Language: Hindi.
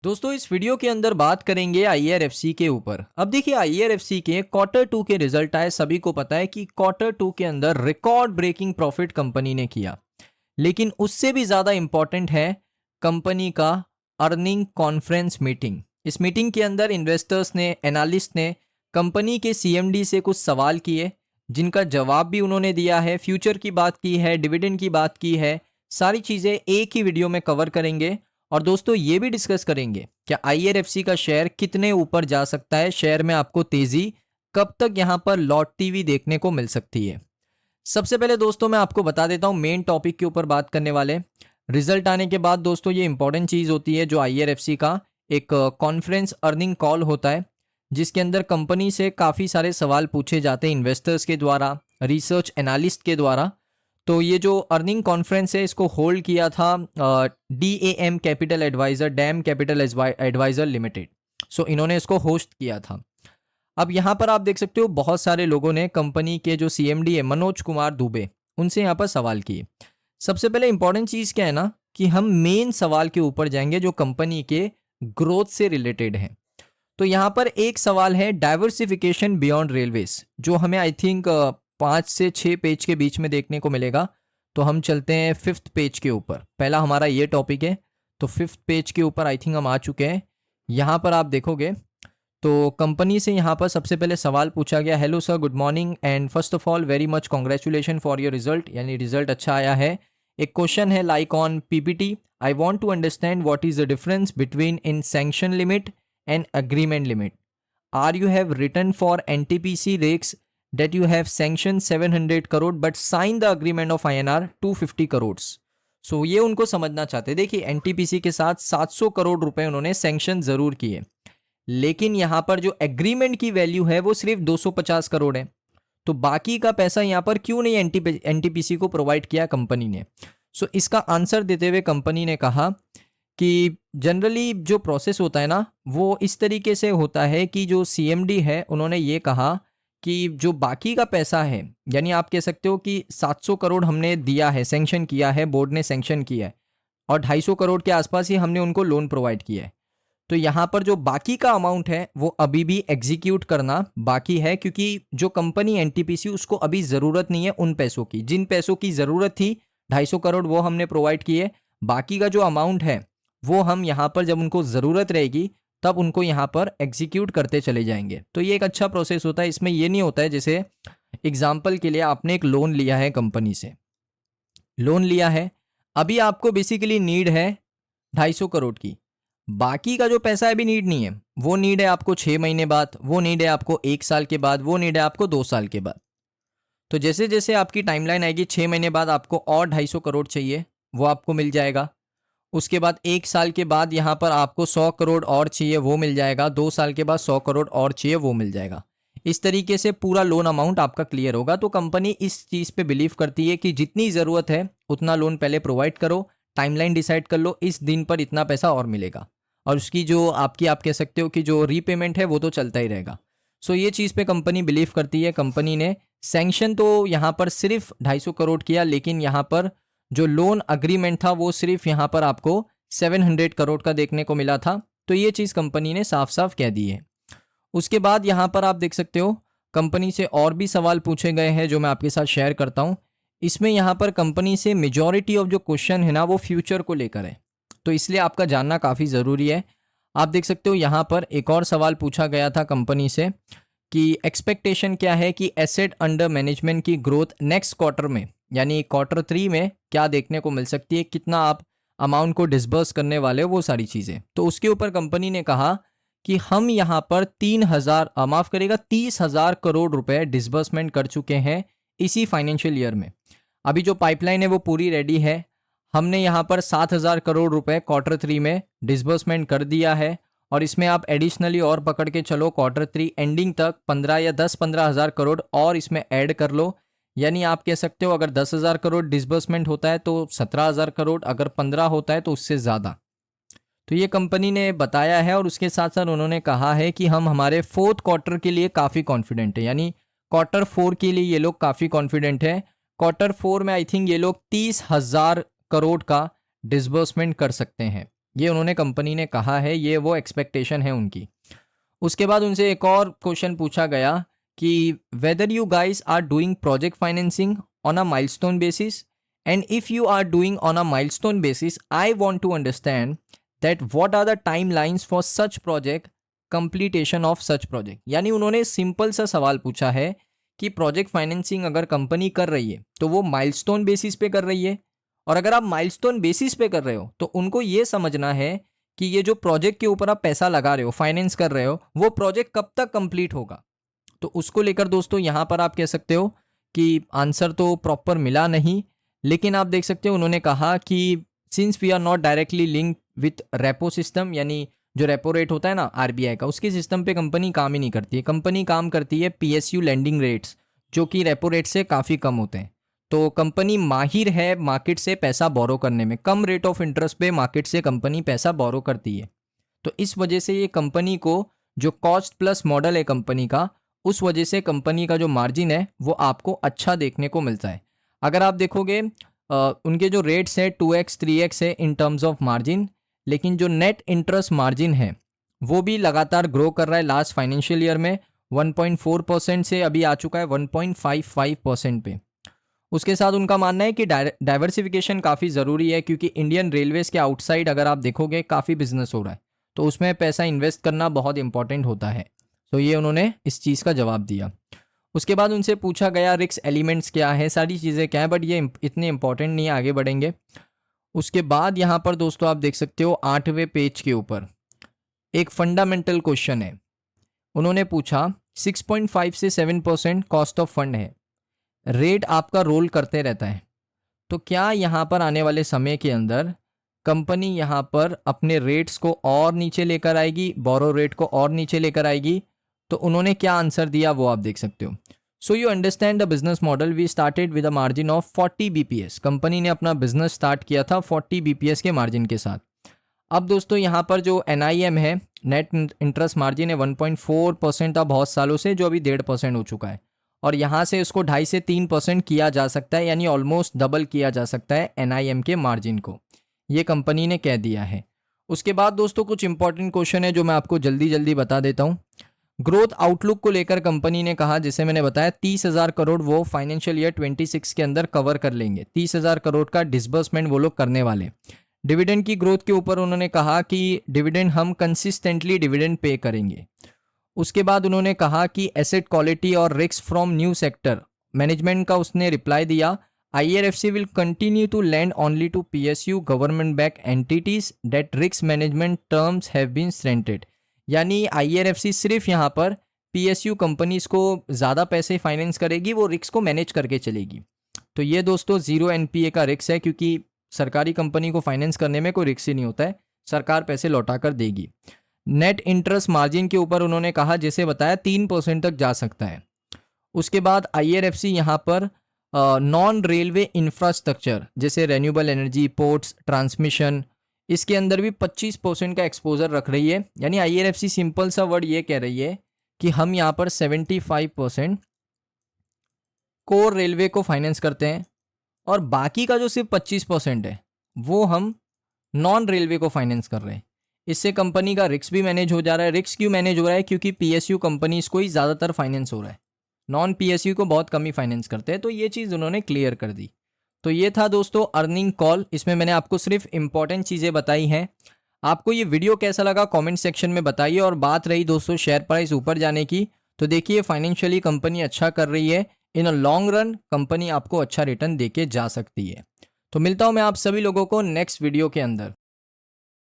दोस्तों इस वीडियो के अंदर बात करेंगे आईआरएफसी के ऊपर। अब देखिए आईआरएफसी के क्वार्टर टू के रिजल्ट आए, सभी को पता है कि क्वार्टर टू के अंदर रिकॉर्ड ब्रेकिंग प्रॉफिट कंपनी ने किया। लेकिन उससे भी ज़्यादा इंपॉर्टेंट है कंपनी का अर्निंग कॉन्फ्रेंस मीटिंग। इस मीटिंग के अंदर इन्वेस्टर्स ने, एनालिस्ट ने कंपनी के सीएमडी से कुछ सवाल किए, जिनका जवाब भी उन्होंने दिया है। फ्यूचर की बात की है, डिविडेंड की बात की है, सारी चीज़ें एक ही वीडियो में कवर करेंगे। और दोस्तों ये भी डिस्कस करेंगे क्या आईआरएफसी का शेयर कितने ऊपर जा सकता है, शेयर में आपको तेजी कब तक यहां पर लौटती हुई देखने को मिल सकती है। सबसे पहले दोस्तों मैं आपको बता देता हूं, मेन टॉपिक के ऊपर बात करने वाले। रिजल्ट आने के बाद दोस्तों ये इंपॉर्टेंट चीज़ होती है जो आईआरएफसी का एक कॉन्फ्रेंस अर्निंग कॉल होता है, जिसके अंदर कंपनी से काफ़ी सारे सवाल पूछे जाते हैं इन्वेस्टर्स के द्वारा, रिसर्च एनालिस्ट के द्वारा। तो ये जो अर्निंग कॉन्फ्रेंस है इसको होल्ड किया था DM capital adviser, dam capital adviser limited. So इन्होंने इसको होस्ट किया था। अब यहाँ पर आप देख सकते हो बहुत सारे लोगों ने कंपनी के जो सीएमडी है मनोज कुमार दुबे, उनसे यहाँ पर सवाल किए। सबसे पहले इंपॉर्टेंट चीज़ क्या है ना कि हम मेन सवाल के ऊपर जाएंगे जो कंपनी के ग्रोथ से रिलेटेड है। तो यहाँ पर एक सवाल है डाइवर्सिफिकेशन बियॉन्ड रेलवेज, जो हमें आई थिंक 5 से 6 पेज के बीच में देखने को मिलेगा। तो हम चलते हैं 5th पेज के ऊपर। पहला हमारा ये टॉपिक है, तो 5th पेज के ऊपर आई थिंक हम आ चुके हैं। यहाँ पर आप देखोगे तो कंपनी से यहाँ पर सबसे पहले सवाल पूछा गया, hello sir, good morning and first of all very much congratulation for your result, यानी रिजल्ट अच्छा आया है। एक क्वेश्चन है like on PPT, I want to understand what is the difference between in sanction limit and agreement limit. Are you have written for NTPC rex that you have sanctioned 700 crore but signed the agreement of INR 250 crore. So ये उनको समझना चाहते हैं। देखिए एनटीपीसी के साथ 700 करोड़ रुपए उन्होंने सैंक्शन जरूर किए, लेकिन यहाँ पर जो एग्रीमेंट की वैल्यू है वो सिर्फ 250 करोड़ है। तो बाकी का पैसा यहाँ पर क्यों नहीं एनटीपीसी को प्रोवाइड किया कंपनी ने। सो इसका आंसर देते हुए कंपनी ने कहा कि जनरली जो प्रोसेस होता है ना वो इस तरीके से होता है कि जो सीएमडी है उन्होंने ये कहा कि जो बाकी का पैसा है, यानी आप कह सकते हो कि 700 करोड़ हमने दिया है, सैंक्शन किया है, बोर्ड ने सैंक्शन किया है, और 250 करोड़ के आसपास ही हमने उनको लोन प्रोवाइड किया है। तो यहाँ पर जो बाकी का अमाउंट है वो अभी भी एग्जीक्यूट करना बाकी है, क्योंकि जो कंपनी एनटीपीसी उसको अभी ज़रूरत नहीं है उन पैसों की। जिन पैसों की ज़रूरत थी 250 करोड़ वो हमने प्रोवाइड किए, बाकी का जो अमाउंट है वो हम यहाँ पर जब उनको ज़रूरत रहेगी तब उनको यहाँ पर एग्जीक्यूट करते चले जाएंगे। तो ये एक अच्छा प्रोसेस होता है। इसमें ये नहीं होता है जैसे एग्जाम्पल के लिए आपने एक लोन लिया है, कंपनी से लोन लिया है, अभी आपको बेसिकली नीड है 250 करोड़ की, बाकी का जो पैसा है अभी नीड नहीं है, वो नीड है आपको 6 महीने बाद, वो नीड है आपको 1 साल के बाद, वो नीड है आपको 2 साल के बाद। तो जैसे जैसे आपकी टाइमलाइन आएगी, 6 महीने बाद आपको और 250 करोड़ चाहिए, वो आपको मिल जाएगा। उसके बाद 1 साल के बाद यहाँ पर आपको 100 करोड़ और चाहिए, वो मिल जाएगा। 2 साल के बाद 100 करोड़ और चाहिए, वो मिल जाएगा। इस तरीके से पूरा लोन अमाउंट आपका क्लियर होगा। तो कंपनी इस चीज़ पे बिलीव करती है कि जितनी ज़रूरत है उतना लोन पहले प्रोवाइड करो, टाइमलाइन डिसाइड कर लो, इस दिन पर इतना पैसा और मिलेगा, और उसकी जो आपकी, आप कह सकते हो कि जो रीपेमेंट है वो तो चलता ही रहेगा। सो ये चीज़ पे कंपनी बिलीव करती है। कंपनी ने सैंक्शन तो यहाँ पर सिर्फ 250 करोड़ किया, लेकिन यहाँ पर जो लोन अग्रीमेंट था वो सिर्फ यहाँ पर आपको 700 करोड़ का देखने को मिला था। तो ये चीज़ कंपनी ने साफ साफ कह दी है। उसके बाद यहाँ पर आप देख सकते हो कंपनी से और भी सवाल पूछे गए हैं जो मैं आपके साथ शेयर करता हूँ। इसमें यहाँ पर कंपनी से मेजॉरिटी ऑफ जो क्वेश्चन है ना वो फ्यूचर को लेकर है, तो इसलिए आपका जानना काफ़ी ज़रूरी है। आप देख सकते हो यहाँ पर एक और सवाल पूछा गया था कंपनी से कि एक्सपेक्टेशन क्या है कि एसेट अंडर मैनेजमेंट की ग्रोथ नेक्स्ट क्वार्टर में, यानी क्वार्टर 3 में क्या देखने को मिल सकती है, कितना आप अमाउंट को डिसबर्स करने वाले हो, वो सारी चीज़ें। तो उसके ऊपर कंपनी ने कहा कि हम यहाँ पर 30,000 करोड़ रुपए डिसबर्समेंट कर चुके हैं इसी फाइनेंशियल ईयर में। अभी जो पाइपलाइन है वो पूरी रेडी है। हमने यहाँ पर 7,000 करोड़ रुपए क्वार्टर 3 में डिसबर्समेंट कर दिया है, और इसमें आप एडिशनली और पकड़ के चलो क्वार्टर 3 एंडिंग तक 15 या 10-15 हज़ार करोड़ और इसमें ऐड कर लो। यानी आप कह सकते हो अगर 10,000 करोड़ डिसबर्समेंट होता है तो 17,000 करोड़, अगर 15 होता है तो उससे ज़्यादा। तो ये कंपनी ने बताया है, और उसके साथ साथ उन्होंने कहा है कि हम हमारे 4th क्वार्टर के लिए काफ़ी कॉन्फिडेंट है, यानी क्वार्टर 4 के लिए ये लोग काफ़ी कॉन्फिडेंट है। क्वार्टर 4 में आई थिंक ये लोग 30,000 करोड़ का डिसबर्समेंट कर सकते हैं। ये उन्होंने कंपनी ने कहा है, ये वो एक्सपेक्टेशन है उनकी। उसके बाद उनसे एक और क्वेश्चन पूछा गया कि whether you guys are doing project financing on a milestone basis, and if you are doing on a milestone basis I want to understand that what are the timelines for such project, completion of such project. यानी उन्होंने सिंपल सा सवाल पूछा है कि प्रोजेक्ट फाइनेंसिंग अगर कंपनी कर रही है तो वो माइलस्टोन बेसिस पे कर रही है, और अगर आप माइलस्टोन बेसिस पे कर रहे हो तो उनको ये समझना है कि ये जो प्रोजेक्ट के ऊपर आप पैसा लगा रहे हो, फाइनेंस कर रहे हो, वो प्रोजेक्ट कब तक कंप्लीट होगा। तो उसको लेकर दोस्तों यहाँ पर आप कह सकते हो कि आंसर तो प्रॉपर मिला नहीं, लेकिन आप देख सकते हो उन्होंने कहा कि since we are not directly link with repo system, यानी जो रेपो रेट होता है ना आरबीआई का, उसके सिस्टम पे कंपनी काम ही नहीं करती है। कंपनी काम करती है पीएसयू लैंडिंग रेट्स, जो कि रेपो रेट से काफ़ी कम होते हैं। तो कंपनी माहिर है मार्केट से पैसा बोरो करने में, कम रेट ऑफ इंटरेस्ट पे मार्केट से कंपनी पैसा बोरो करती है। तो इस वजह से ये कंपनी को जो कॉस्ट प्लस मॉडल है कंपनी का, उस वजह से कंपनी का जो मार्जिन है वो आपको अच्छा देखने को मिलता है। अगर आप देखोगे उनके जो रेट्स है 2x 3x है इन टर्म्स ऑफ मार्जिन, लेकिन जो नेट इंटरेस्ट मार्जिन है वो भी लगातार ग्रो कर रहा है। लास्ट फाइनेंशियल ईयर में 1.4% से अभी आ चुका है 1.55% पे। उसके साथ उनका मानना है कि डाइवर्सिफिकेशन काफ़ी ज़रूरी है, क्योंकि इंडियन रेलवेज के आउटसाइड अगर आप देखोगे काफ़ी बिजनेस हो रहा है, तो उसमें पैसा इन्वेस्ट करना बहुत इंपॉर्टेंट होता है। तो ये उन्होंने इस चीज़ का जवाब दिया। उसके बाद उनसे पूछा गया रिस्क एलिमेंट्स क्या है, सारी चीज़ें क्या है, बट ये इतने इंपॉर्टेंट नहीं है, आगे बढ़ेंगे। उसके बाद यहाँ पर दोस्तों आप देख सकते हो 8वें पेज के ऊपर एक फंडामेंटल क्वेश्चन है। उन्होंने पूछा 6.5 से 7% कॉस्ट ऑफ फंड है, रेट आपका रोल करते रहता है, तो क्या यहाँ पर आने वाले समय के अंदर कंपनी यहाँ पर अपने रेट्स को और नीचे लेकर आएगी, बोरो रेट को और नीचे लेकर आएगी? तो उन्होंने क्या आंसर दिया वो आप देख सकते हो। So you understand the business model, we started with a margin of 40 BPS. Company ने अपना बिजनेस स्टार्ट किया था 40 बीपीएस के मार्जिन के साथ। अब दोस्तों यहाँ पर जो एनआईएम है, नेट इंटरेस्ट मार्जिन है 1.4% था बहुत सालों से, जो अभी 1.5% हो चुका है, और यहाँ से इसको 2.5 से 3% किया जा सकता है, यानी ऑलमोस्ट डबल किया जा सकता है एनआईएम के मार्जिन को, ये कंपनी ने कह दिया है। उसके बाद दोस्तों कुछ इंपॉर्टेंट क्वेश्चन है जो मैं आपको जल्दी जल्दी बता देता हूँ। ग्रोथ आउटलुक को लेकर कंपनी ने कहा, जैसे मैंने बताया 30,000 करोड़ वो फाइनेंशियल ईयर 26 के अंदर कवर कर लेंगे, 30,000 करोड़ का डिसबर्समेंट वो लोग करने वाले। डिविडेंड की ग्रोथ के ऊपर उन्होंने कहा कि डिविडेंड हम कंसिस्टेंटली डिविडेंड पे करेंगे। उसके बाद उन्होंने कहा कि एसेट क्वालिटी और risk from new sector management का उसने रिप्लाई दिया, IRFC will continue to lend only to PSU government backed entities that risk management terms have been strengthened। यानी IRFC सिर्फ यहाँ पर PSU कंपनीज को ज़्यादा पैसे फाइनेंस करेगी, वो रिस्क को मैनेज करके चलेगी। तो ये दोस्तों 0 NPA का रिस्क है, क्योंकि सरकारी कंपनी को फाइनेंस करने में कोई रिस्क ही नहीं होता है, सरकार पैसे लौटा कर देगी। नेट इंटरेस्ट मार्जिन के ऊपर उन्होंने कहा, जैसे बताया 3% तक जा सकता है। उसके बाद IRFC यहाँ पर नॉन रेलवे इंफ्रास्ट्रक्चर जैसे रेन्यूएबल एनर्जी, पोर्ट्स, ट्रांसमिशन, इसके अंदर भी 25% का एक्सपोजर रख रही है। यानी IRFC सिंपल सा वर्ड ये कह रही है कि हम यहाँ पर 75% कोर रेलवे को फाइनेंस करते हैं, और बाकी का जो सिर्फ 25% है वो हम नॉन रेलवे को फाइनेंस कर रहे हैं। इससे कंपनी का रिस्क भी मैनेज हो जा रहा है। रिस्क क्यों मैनेज हो रहा है? क्योंकि PSU कंपनीज को ही ज़्यादातर फाइनेंस हो रहा है, नॉन PSU को बहुत कम ही फाइनेंस करते हैं। तो ये चीज़ उन्होंने क्लियर कर दी। तो ये था दोस्तों अर्निंग कॉल, इसमें मैंने आपको सिर्फ इंपॉर्टेंट चीज़ें बताई हैं। आपको ये वीडियो कैसा लगा कमेंट सेक्शन में बताइए। और बात रही दोस्तों शेयर प्राइस ऊपर जाने की, तो देखिए फाइनेंशियली कंपनी अच्छा कर रही है, इन अ लॉन्ग रन कंपनी आपको अच्छा रिटर्न देके जा सकती है। तो मिलता हूँ मैं आप सभी लोगों को नेक्स्ट वीडियो के अंदर।